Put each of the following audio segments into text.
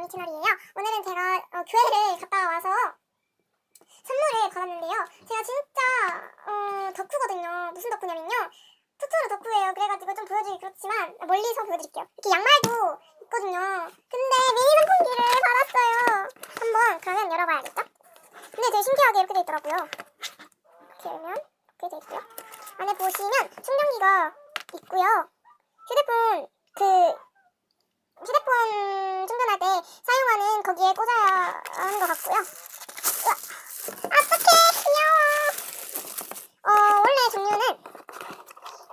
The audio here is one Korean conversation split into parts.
미미 채널이에요. 오늘은 제가 교회를 갔다 와서 선물을 받았는데요. 제가 진짜 덕후거든요. 무슨 덕후냐면요, 토토로 덕후예요. 그래가지고 좀 보여주기 그렇지만 멀리서 보여드릴게요. 이렇게 양말도 있거든요. 근데 미니 선풍기를 받았어요. 한번 그러면 열어봐야겠죠? 근데 되게 신기하게 이렇게 돼 있더라고요. 이렇게 열면 이렇게 돼 있고요. 안에 보시면 충전기가 있고요. 휴대폰 충전할 때 사용하는 거기에 꽂아야 하는 것 같고요. 으악. 어떡해, 귀여워. 원래 종류는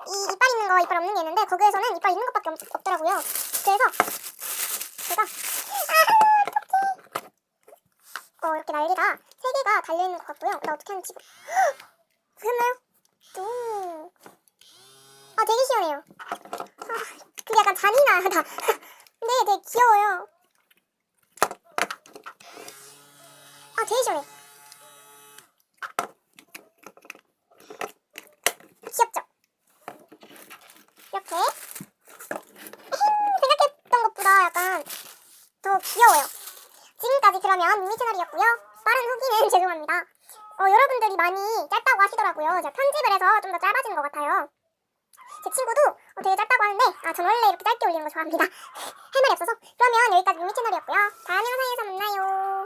이 이빨 있는 거, 이빨 없는 게 있는데 거기에서는 이빨 있는 것밖에 없더라고요. 그래서 제가 어떡해. 이렇게 날개가 3개가 달려있는 것 같고요. 나 어떻게 하는지 보셨나요? 되게 시원해요. 근데 약간 잔인하다. 근데 되게 귀여워요. 되게 시원해. 귀엽죠? 이렇게 생각했던 것보다 약간 더 귀여워요. 지금까지 그러면 미미 채널이었고요. 빠른 후기는 죄송합니다. 여러분들이 많이 짧다고 하시더라고요. 제가 편집을 해서 좀 더 짧아지는 것 같아요. 제 친구도 되게 짧다고 하는데 전 원래 이렇게 짧게 올리는 거 좋아합니다. 할 말이 없어서. 그러면 여기까지 미미 채널이었고요. 다음 영상에서 만나요.